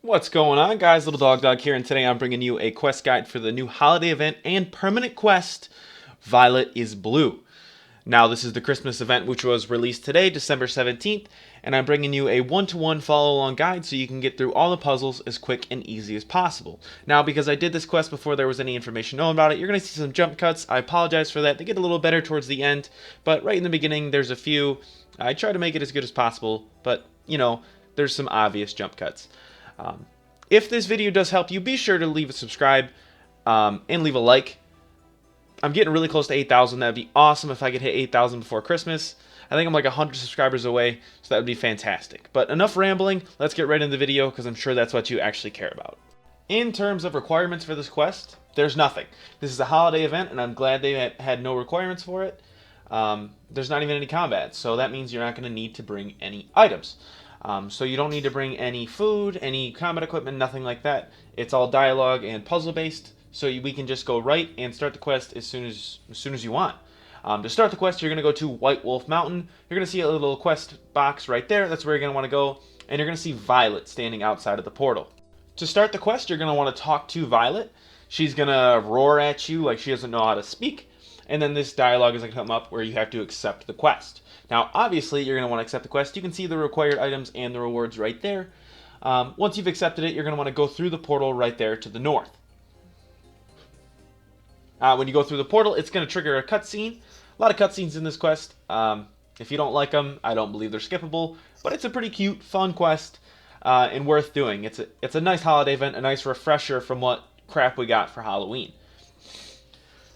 What's going on, guys? Little Dog here, and today I'm bringing you a quest guide for the new holiday event and permanent quest, Violet is Blue. Now, this is the Christmas event which was released today, December 17th, and I'm bringing you a one-to-one follow-along guide so you can get through all the puzzles as quick and easy as possible. Now, because I did this quest before there was any information known about it, you're going to see some jump cuts. I apologize for that. They get a little better towards the end, but right in the beginning, there's a few. I try to make it as good as possible, but, there's some obvious jump cuts. If this video does help you, be sure to leave a subscribe and leave a like. I'm getting really close to 8,000. That would be awesome if I could hit 8,000 before Christmas. I think I'm like 100 subscribers away, so that would be fantastic. But enough rambling. Let's get right into the video because I'm sure that's what you actually care about. In terms of requirements for this quest, there's nothing. This is a holiday event, and I'm glad they had no requirements for it. There's not even any combat, so that means you're not going to need to bring any items. So you don't need to bring any food, any combat equipment, nothing like that. It's all dialogue and puzzle based, so we can just go right and start the quest as soon as you want. To start the quest, you're going to go to White Wolf Mountain. You're going to see a little quest box right there. That's where you're going to want to go, and you're going to see Violet standing outside of the portal. To start the quest, you're going to want to talk to Violet. She's going to roar at you like she doesn't know how to speak, and then this dialogue is going to come up where you have to accept the quest. Now, obviously, you're going to want to accept the quest. You can see the required items and the rewards right there. Once you've accepted it, you're going to want to go through the portal right there to the north. When you go through the portal, it's going to trigger a cutscene. A lot of cutscenes in this quest. If you don't like them, I don't believe they're skippable. But it's a pretty cute, fun quest and worth doing. It's a nice holiday event, a nice refresher from what crap we got for Halloween.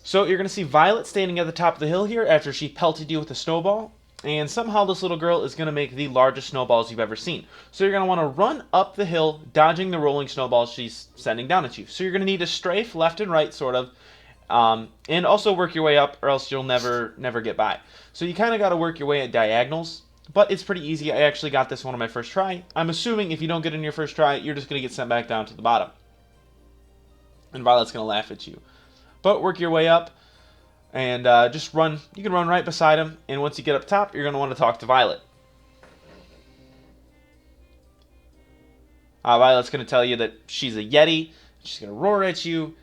So you're going to see Violet standing at the top of the hill here after she pelted you with a snowball. And somehow this little girl is going to make the largest snowballs you've ever seen. So you're going to want to run up the hill, dodging the rolling snowballs she's sending down at you. So you're going to need to strafe left and right, sort of, and also work your way up, or else you'll never get by. So you kind of got to work your way at diagonals, but it's pretty easy. I actually got this one on my first try. I'm assuming if you don't get it in your first try, you're just going to get sent back down to the bottom. And Violet's going to laugh at you. But work your way up. And just run. You can run right beside him. And once you get up top, you're going to want to talk to Violet. Violet's going to tell you that she's a Yeti. She's going to roar at you.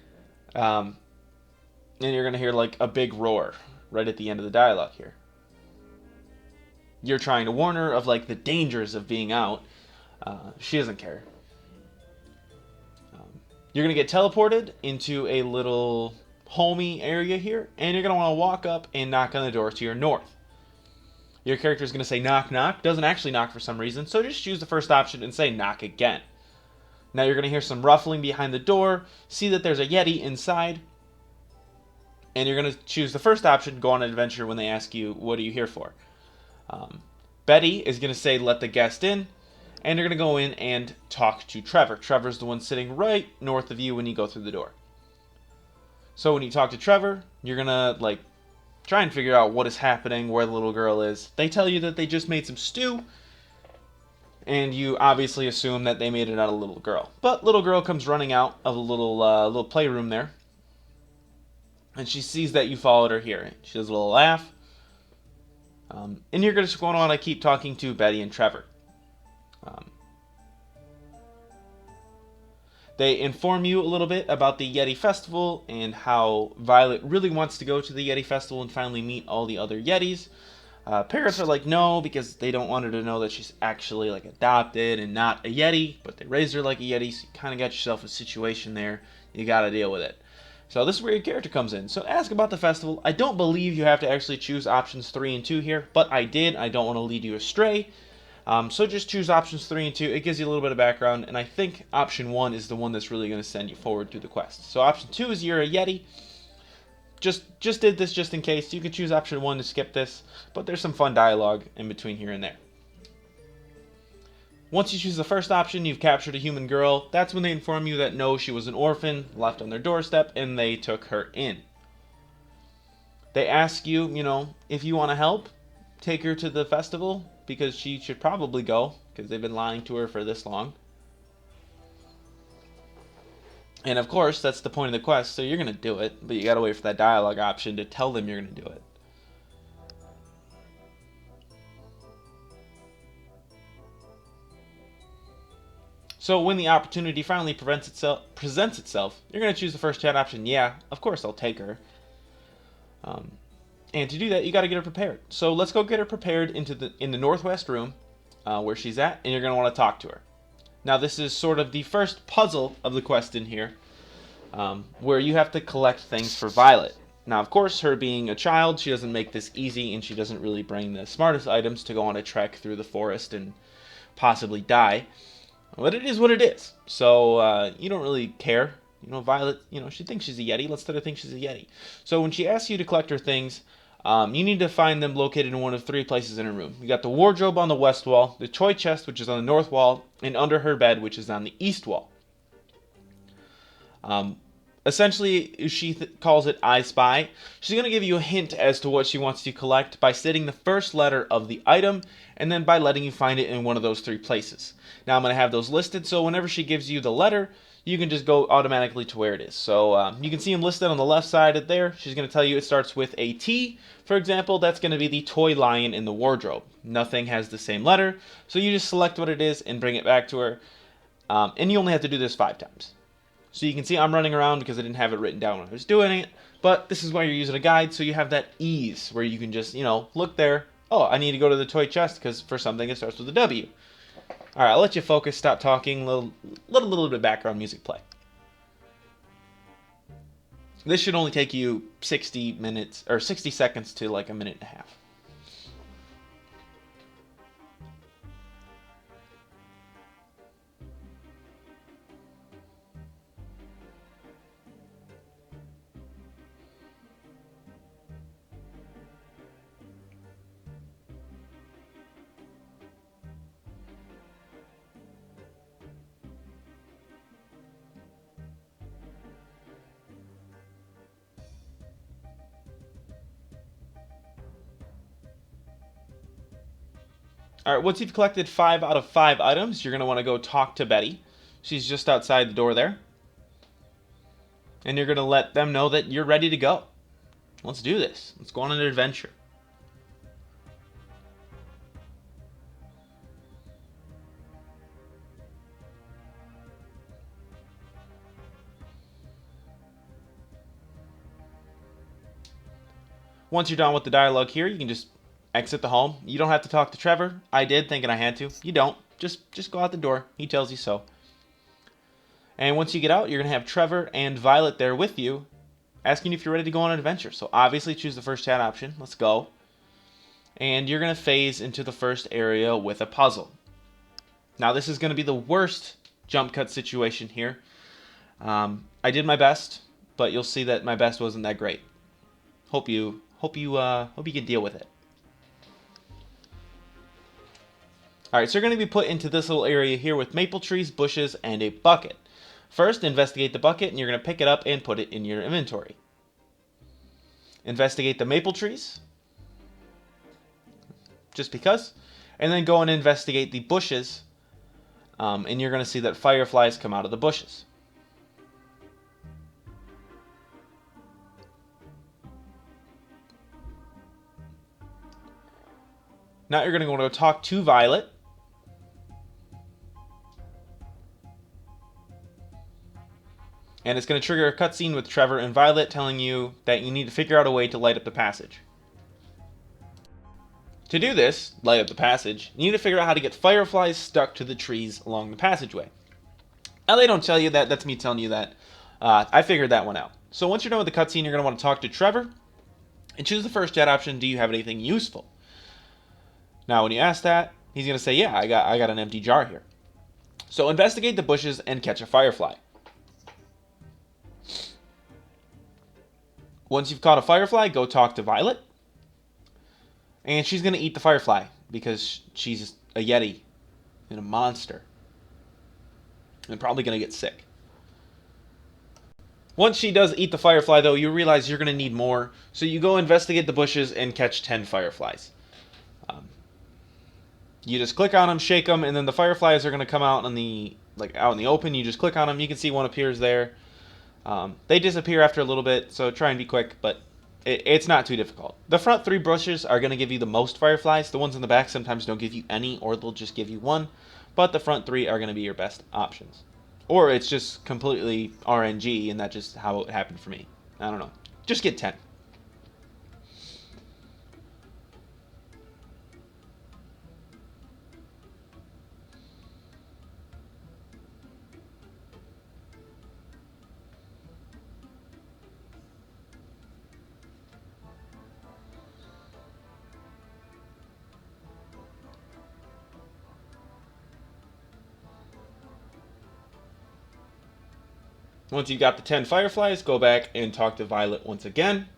And you're going to hear like a big roar right at the end of the dialogue here. You're trying to warn her of like the dangers of being out. She doesn't care. You're going to get teleported into a little homey area here, and you're going to want to walk up and knock on the door to your north. Your character is going to say knock knock, doesn't actually knock for some reason, so just choose the first option and say knock again. Now you're going to hear some ruffling behind the door, see that there's a Yeti inside, and you're going to choose the first option, go on an adventure when they ask you, what are you here for? Betty is going to say let the guest in, and you're going to go in and talk to Trevor. Trevor's the one sitting right north of you when you go through the door. So when you talk to Trevor, you're going to try and figure out what is happening, where the little girl is. They tell you that they just made some stew, and you obviously assume that they made it out of a little girl. But little girl comes running out of a little playroom there, and she sees that you followed her here. She does a little laugh, and you're just going to want to keep talking to Betty and Trevor. They inform you a little bit about the Yeti Festival and how Violet really wants to go to the Yeti Festival and finally meet all the other Yetis. Parents are like, no, because they don't want her to know that she's actually adopted and not a Yeti, but they raised her like a Yeti, so you kind of got yourself a situation there. You got to deal with it. So this is where your character comes in. So ask about the festival. I don't believe you have to actually choose options 3 and 2 here, but I did. I don't want to lead you astray. So just choose options 3 and 2. It gives you a little bit of background, and I think option 1 is the one that's really going to send you forward through the quest. So option 2 is you're a Yeti. Just did this just in case. You could choose option 1 to skip this, but there's some fun dialogue in between here and there. Once you choose the first option, you've captured a human girl. That's when they inform you that no, she was an orphan, left on their doorstep, and they took her in. They ask you, if you want to help, take her to the festival, because she should probably go, because they've been lying to her for this long. And of course, that's the point of the quest, so you're going to do it, but you got to wait for that dialogue option to tell them you're going to do it. So when the opportunity finally presents itself, you're going to choose the first chat option. Yeah, of course I'll take her. And to do that, you got to get her prepared. So let's go get her prepared in the northwest room where she's at, and you're going to want to talk to her. Now this is sort of the first puzzle of the quest in here, where you have to collect things for Violet. Now, of course, her being a child, she doesn't make this easy, and she doesn't really bring the smartest items to go on a trek through the forest and possibly die. But it is what it is. So you don't really care. Violet, she thinks she's a Yeti. Let's let her think she's a Yeti. So when she asks you to collect her things, you need to find them located in one of 3 places in her room. You got the wardrobe on the west wall, the toy chest, which is on the north wall, and under her bed, which is on the east wall. Essentially, she calls it I Spy. She's going to give you a hint as to what she wants you to collect by stating the first letter of the item, and then by letting you find it in one of those 3 places. Now I'm going to have those listed, so whenever she gives you the letter, you can just go automatically to where it is. So you can see them listed on the left side of there. She's going to tell you it starts with a T. For example, that's going to be the toy lion in the wardrobe. Nothing has the same letter, so you just select what it is and bring it back to her. And you only have to do this 5 times. So you can see I'm running around because I didn't have it written down when I was doing it. But this is why you're using a guide, so you have that ease where you can just, look there. Oh, I need to go to the toy chest because for something it starts with a W. All right, I'll let you focus, stop talking, little bit of background music play. This should only take you 60 minutes or 60 seconds to like a minute and a half. All right, once you've collected 5 out of 5 items, you're going to want to go talk to Betty. She's just outside the door there. And you're going to let them know that you're ready to go. Let's do this. Let's go on an adventure. Once you're done with the dialogue here, you can just exit the home. You don't have to talk to Trevor. I did, thinking I had to. You don't. Just go out the door. He tells you so. And once you get out, you're going to have Trevor and Violet there with you, asking you if you're ready to go on an adventure. So obviously choose the first chat option. Let's go. And you're going to phase into the first area with a puzzle. Now this is going to be the worst jump cut situation here. I did my best, but you'll see that my best wasn't that great. Hope you can deal with it. Alright, so you're going to be put into this little area here with maple trees, bushes, and a bucket. First, investigate the bucket, and you're going to pick it up and put it in your inventory. Investigate the maple trees, just because. And then go and investigate the bushes, and you're going to see that fireflies come out of the bushes. Now you're going to go talk to Violet. And it's going to trigger a cutscene with Trevor and Violet telling you that you need to figure out a way to light up the passage. To do this, light up the passage, you need to figure out how to get fireflies stuck to the trees along the passageway. Now they don't tell you that, that's me telling you that. I figured that one out. So once you're done with the cutscene, you're going to want to talk to Trevor and choose the first chat option. Do you have anything useful? Now when you ask that, he's going to say, yeah, I got an empty jar here. So investigate the bushes and catch a firefly. Once you've caught a firefly, go talk to Violet. And she's going to eat the firefly because she's a Yeti and a monster. And probably going to get sick. Once she does eat the firefly, though, you realize you're going to need more. So you go investigate the bushes and catch 10 fireflies. You just click on them, shake them, and then the fireflies are going to come out in the open. You just click on them. You can see one appears there. They disappear after a little bit, so try and be quick, but it's not too difficult. The front 3 bushes are going to give you the most fireflies. The ones in the back sometimes don't give you any, or they'll just give you one. but the front 3 are going to be your best options. Or it's just completely RNG, and that's just how it happened for me. I don't know. Just get 10. Once you got the 10 fireflies, go back and talk to Violet once again.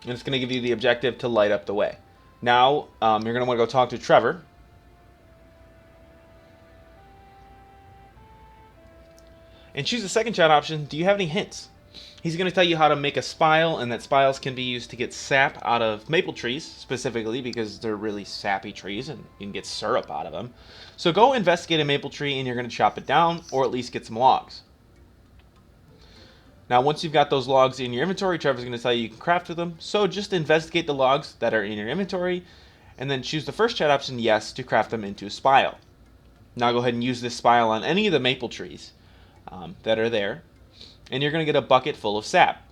And it's going to give you the objective to light up the way. Now, you're going to want to go talk to Trevor. And choose the second chat option. Do you have any hints? He's going to tell you how to make a spile, and that spiles can be used to get sap out of maple trees, specifically because they're really sappy trees and you can get syrup out of them. So go investigate a maple tree and you're going to chop it down, or at least get some logs. Now, once you've got those logs in your inventory, Trevor's going to tell you can craft with them. So just investigate the logs that are in your inventory, and then choose the first chat option, yes, to craft them into a spile. Now go ahead and use this spile on any of the maple trees that are there, and you're going to get a bucket full of sap.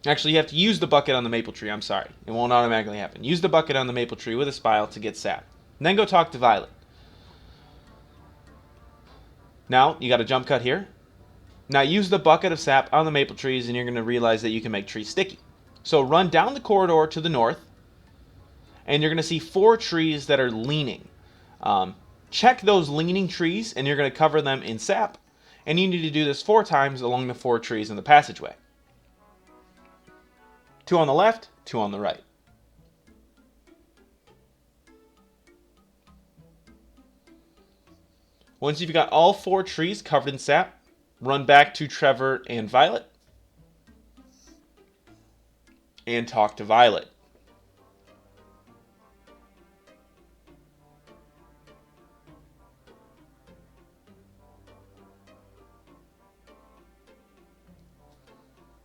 Actually, you have to use the bucket on the maple tree. I'm sorry. It won't automatically happen. Use the bucket on the maple tree with a spile to get sap. And then go talk to Violet. Now, you got a jump cut here. Now use the bucket of sap on the maple trees and you're going to realize that you can make trees sticky. So run down the corridor to the north and you're going to see 4 trees that are leaning. Check those leaning trees and you're going to cover them in sap. And you need to do this 4 times along the 4 trees in the passageway. 2 on the left, 2 on the right. Once you've got all 4 trees covered in sap, run back to Trevor and Violet and talk to Violet.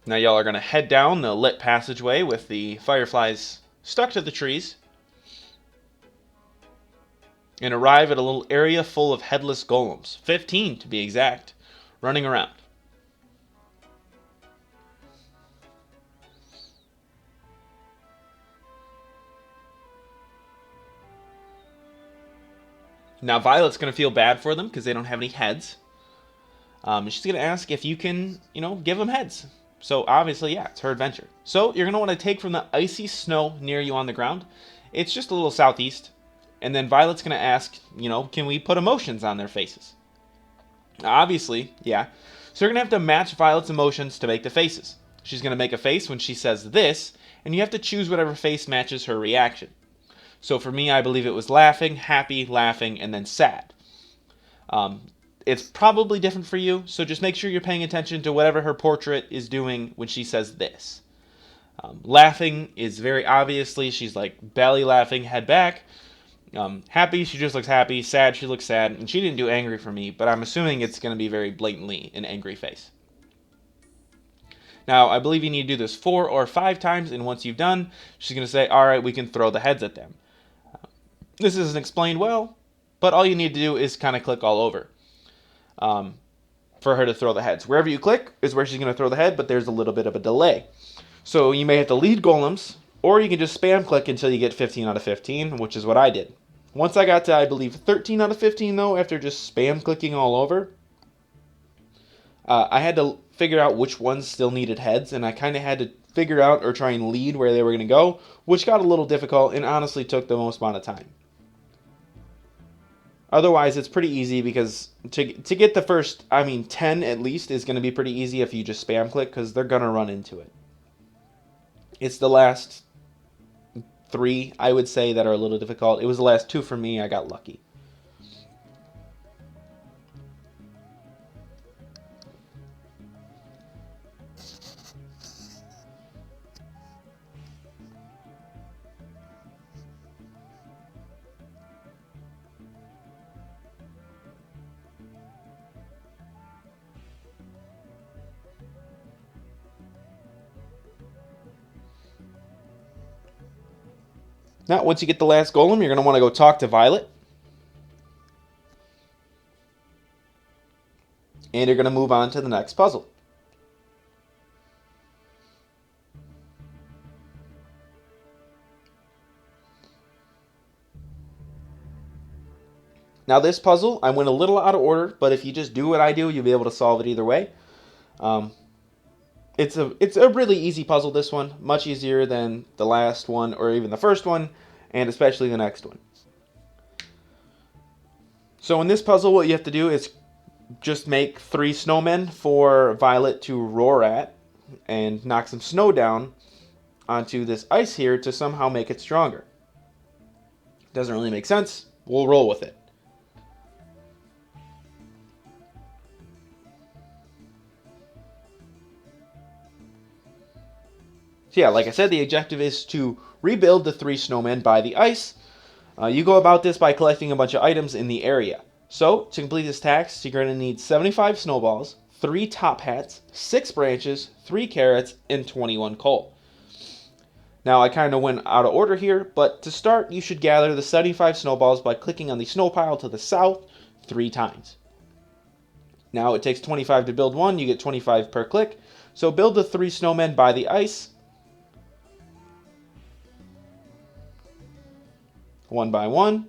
Now y'all are going to head down the lit passageway with the fireflies stuck to the trees and arrive at a little area full of headless golems, 15 to be exact, running around. Now Violet's going to feel bad for them because they don't have any heads. She's going to ask if you can, give them heads. So obviously, yeah, it's her adventure. So you're going to want to take from the icy snow near you on the ground. It's just a little southeast. And then Violet's going to ask, can we put emotions on their faces? Obviously, yeah. So you're going to have to match Violet's emotions to make the faces. She's going to make a face when she says this, and you have to choose whatever face matches her reaction. So for me, I believe it was laughing, happy, laughing, and then sad. It's probably different for you, so just make sure you're paying attention to whatever her portrait is doing when she says this. Laughing is very obviously, she's like belly laughing, head back. Happy, she just looks happy. Sad, she looks sad. And she didn't do angry for me, but I'm assuming it's going to be very blatantly an angry face. Now, I believe you need to do this 4 or 5 times, and once you've done, she's going to say, all right, we can throw the heads at them. This isn't explained well, but all you need to do is kind of click all over for her to throw the heads. Wherever you click is where she's going to throw the head, but there's a little bit of a delay. So you may have to lead golems, or you can just spam click until you get 15 out of 15, which is what I did. Once I got to, I believe, 13 out of 15, though, after just spam clicking all over, I had to figure out which ones still needed heads, and I kind of had to figure out or try and lead where they were going to go, which got a little difficult and honestly took the most amount of time. Otherwise, it's pretty easy because to get the first, 10 at least is going to be pretty easy if you just spam click because they're going to run into it. It's the last 3, I would say, that are a little difficult. It was the last 2 for me. I got lucky. Now, once you get the last golem, you're going to want to go talk to Violet. And you're going to move on to the next puzzle. Now this puzzle, I went a little out of order, but if you just do what I do, you'll be able to solve it either way. It's a really easy puzzle, this one. Much easier than the last one or even the first one, and especially the next one. So in this puzzle, what you have to do is just make 3 snowmen for Violet to roar at and knock some snow down onto this ice here to somehow make it stronger. Doesn't really make sense. We'll roll with it. So yeah, like I said, the objective is to rebuild the 3 snowmen by the ice. You go about this by collecting a bunch of items in the area. So, to complete this task, you're going to need 75 snowballs, 3 top hats, 6 branches, 3 carrots, and 21 coal. Now, I kind of went out of order here, but to start, you should gather the 75 snowballs by clicking on the snow pile to the south 3 times. Now, it takes 25 to build one, you get 25 per click. So, build the 3 snowmen by the ice, one by one.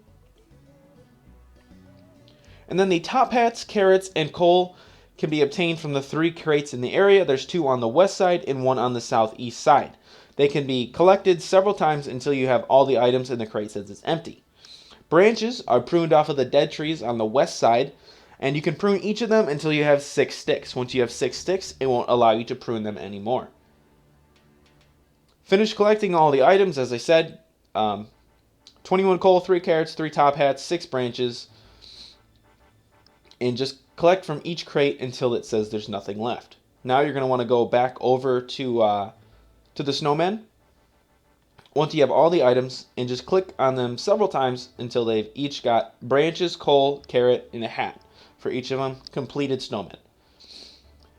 And then the top hats, carrots, and coal can be obtained from the 3 crates in the area. There's 2 on the west side and 1 on the southeast side. They can be collected several times until you have all the items in the crate says it's empty. Branches are pruned off of the dead trees on the west side, and you can prune each of them until you have 6 sticks. Once you have 6 sticks, it won't allow you to prune them anymore. Finish collecting all the items, as I said. 21 coal, 3 carrots, 3 top hats, 6 branches, and just collect from each crate until it says there's nothing left. Now you're going to want to go back over to the snowmen. Once you have all the items, and just click on them several times until they've each got branches, coal, carrot, and a hat for each of them, completed snowmen.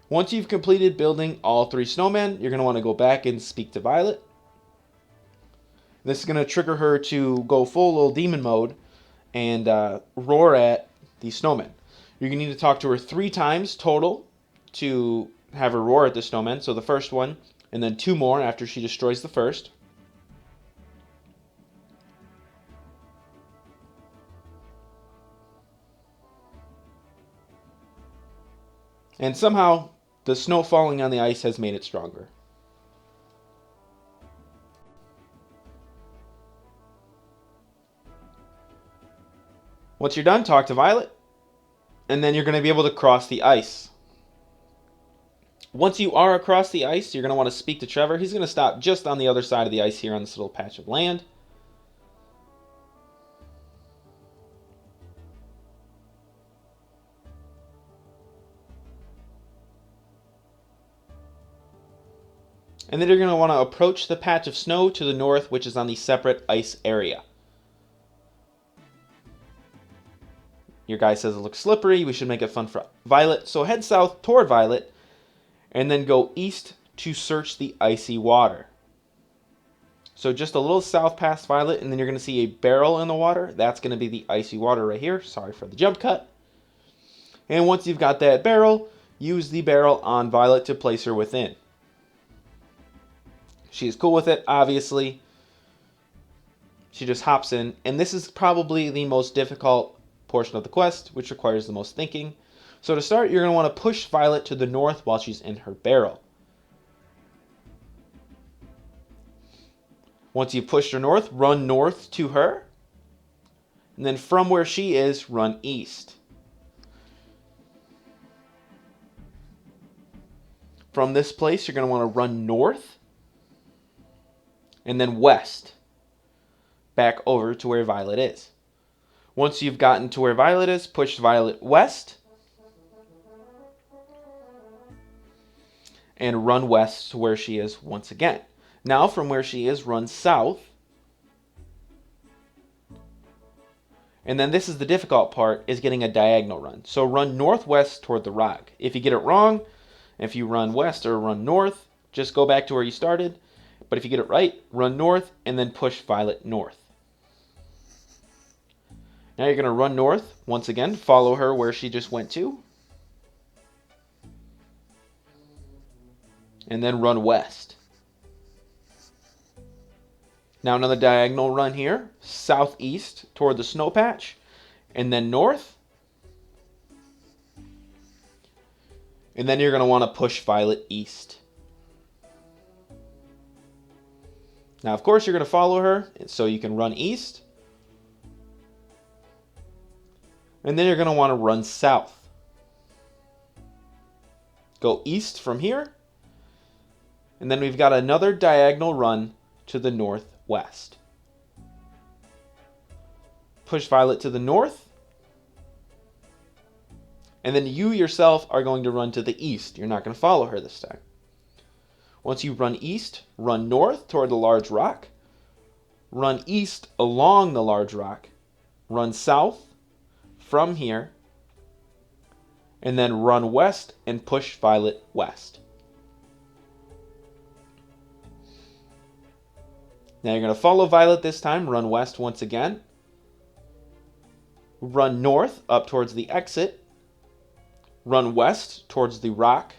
Once you've completed building all 3 snowmen, you're going to want to go back and speak to Violet. This is going to trigger her to go full little demon mode and roar at the snowmen. You're going to need to talk to her 3 times total to have her roar at the snowmen. So the first one, and then 2 more after she destroys the first. And somehow, the snow falling on the ice has made it stronger. Once you're done, talk to Violet, and then you're going to be able to cross the ice. Once you are across the ice, you're going to want to speak to Trevor. He's going to stop just on the other side of the ice here on this little patch of land. And then you're going to want to approach the patch of snow to the north, which is on the separate ice area. Your guy says it looks slippery. We should make it fun for Violet. So head south toward Violet and then go east to search the icy water. So just a little south past Violet, and then you're going to see a barrel in the water. That's going to be the icy water right here. Sorry for the jump cut. And once you've got that barrel, use the barrel on Violet to place her within. She's cool with it, obviously. She just hops in, and this is probably the most difficult portion of the quest, which requires the most thinking. So to start, you're going to want to push Violet to the north while she's in her barrel. Once you've pushed her north, run north to her. And then from where she is, run east. From this place, you're going to want to run north. And then west. Back over to where Violet is. Once you've gotten to where Violet is, push Violet west. And run west to where she is once again. Now from where she is, run south. And then this is the difficult part, is getting a diagonal run. So run northwest toward the rock. If you get it wrong, if you run west or run north, just go back to where you started. But if you get it right, run north and then push Violet north. Now you're going to run north once again, follow her where she just went to, and then run west. Now another diagonal run here, southeast toward the snow patch, and then north. And then you're going to want to push Violet east. Now, of course, you're going to follow her, so you can run east. And then you're going to want to run south. Go east from here. And then we've got another diagonal run to the northwest. Push Violet to the north. And then you yourself are going to run to the east. You're not going to follow her this time. Once you run east, run north toward the large rock. Run east along the large rock. Run south from here. And then run west and push Violet west. Now you're going to follow Violet this time. Run west once again. Run north up towards the exit. Run west towards the rock.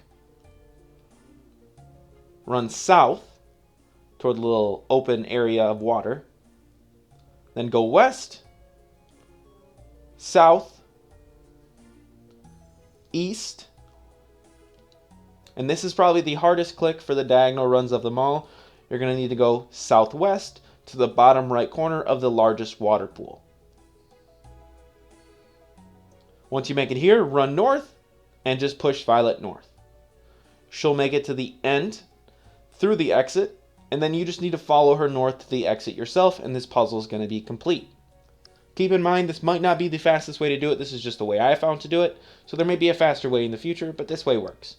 Run south toward the little open area of water. Then go west, south, east. And this is probably the hardest click for the diagonal runs of them all. You're going to need to go southwest to the bottom right corner of the largest water pool. Once you make it here, run north and just push Violet north. She'll make it to the end through the exit, and then you just need to follow her north to the exit yourself, and this puzzle is going to be complete. Keep in mind, this might not be the fastest way to do it. This is just the way I found to do it, so there may be a faster way in the future, but this way works.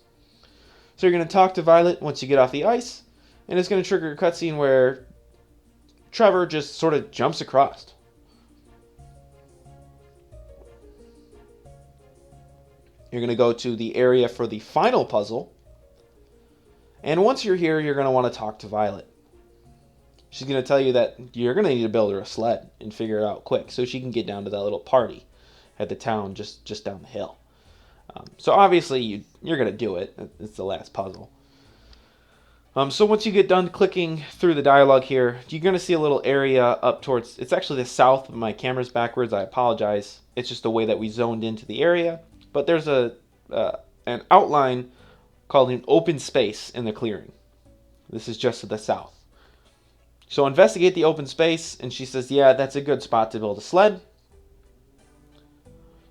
So you're going to talk to Violet once you get off the ice, and it's going to trigger a cutscene where Trevor just sort of jumps across. You're going to go to the area for the final puzzle. And once you're here, you're going to want to talk to Violet. She's going to tell you that you're going to need to build her a sled and figure it out quick so she can get down to that little party at the town just down the hill. So obviously you're going to do it. It's the last puzzle. So once you get done clicking through the dialogue here, you're going to see a little area up towards, it's actually the south, but my camera's backwards. I apologize. It's just the way that we zoned into the area. But there's an outline called an open space in the clearing. This is just to the south. So investigate the open space, and she says, yeah, that's a good spot to build a sled.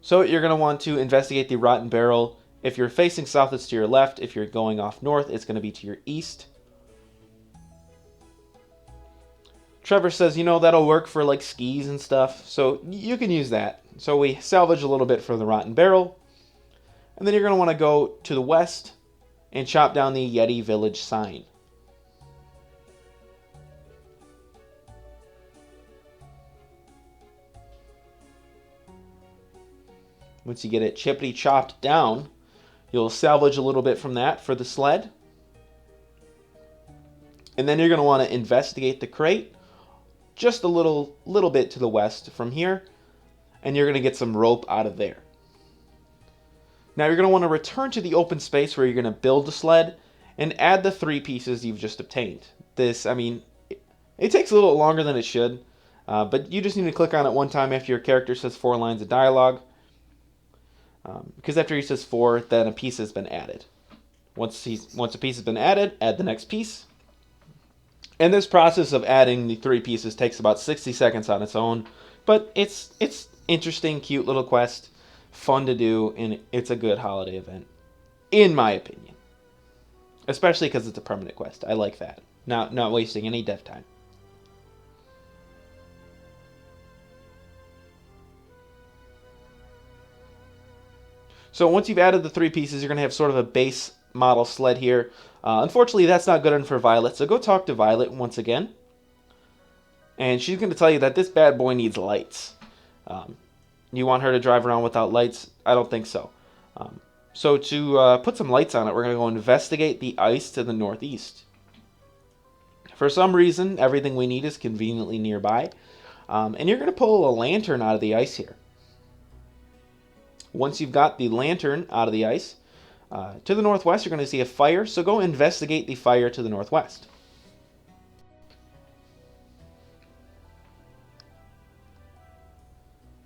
So you're going to want to investigate the rotten barrel. If you're facing south, it's to your left. If you're going off north, it's going to be to your east. Trevor says, you know, that'll work for like skis and stuff, so you can use that. So we salvage a little bit for the rotten barrel. And then you're going to want to go to the west and chop down the Yeti Village sign. Once you get it chippity chopped down, you'll salvage a little bit from that for the sled. And then you're going to want to investigate the crate just a little bit to the west from here. And you're going to get some rope out of there. Now you're going to want to return to the open space where you're going to build the sled and add the 3 pieces you've just obtained. This, I mean, it takes a little longer than it should, but you just need to click on it one time after your character says 4 lines of dialogue. Because after he says 4, then a piece has been added. Once a piece has been added, add the next piece. And this process of adding the 3 pieces takes about 60 seconds on its own, but it's interesting, cute little quest. Fun to do, and it's a good holiday event, in my opinion. Especially because it's a permanent quest. I like that. Not wasting any dev time. So once you've added the 3 pieces, you're going to have sort of a base model sled here. Unfortunately, that's not good enough for Violet, so go talk to Violet once again. And she's going to tell you that this bad boy needs lights. You want her to drive around without lights? I don't think so. So to put some lights on it, we're going to go investigate the ice to the northeast. For some reason, everything we need is conveniently nearby. And you're going to pull a lantern out of the ice here. Once you've got the lantern out of the ice, to the northwest, you're going to see a fire, so go investigate the fire to the northwest.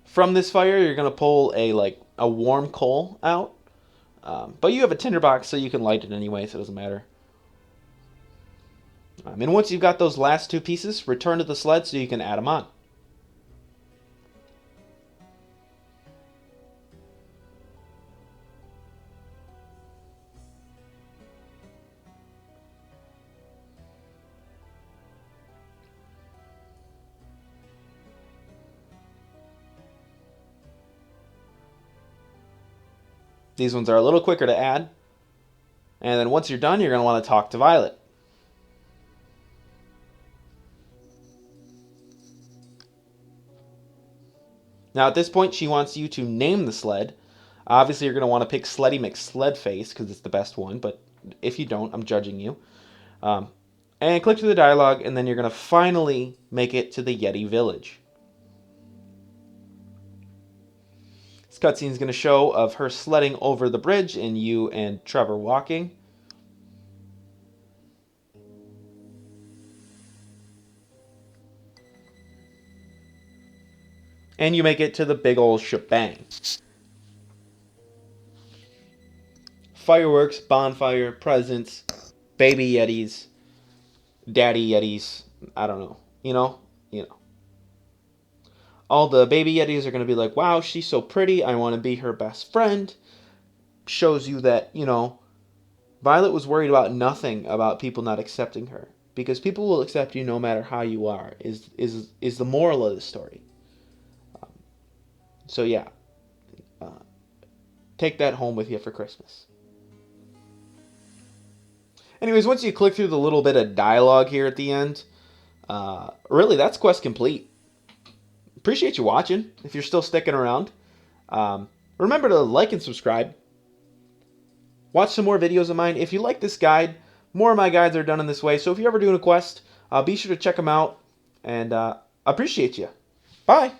From this fire, you're going to pull a warm coal out, but you have a tinderbox, so you can light it anyway, so it doesn't matter. And once you've got those last two pieces, return to the sled so you can add them on. These ones are a little quicker to add. And then once you're done, you're going to want to talk to Violet. Now at this point, she wants you to name the sled. Obviously, you're going to want to pick Sleddy McSledface because it's the best one, but if you don't, I'm judging you. And click through the dialogue, and then you're going to finally make it to the Yeti village. This cutscene is going to show of her sledding over the bridge and you and Trevor walking. And you make it to the big old shebang. Fireworks, bonfire, presents, baby Yetis, daddy Yetis, I don't know, you know. All the baby Yetis are going to be like, wow, she's so pretty, I want to be her best friend. Shows you that, Violet was worried about nothing about people not accepting her. Because people will accept you no matter how you are, is the moral of the story. So yeah, take that home with you for Christmas. Anyways, once you click through the little bit of dialogue here at the end, really, that's quest complete. Appreciate you watching, if you're still sticking around. Remember to like and subscribe. Watch some more videos of mine. If you like this guide, more of my guides are done in this way. So if you're ever doing a quest, be sure to check them out. And I appreciate you. Bye.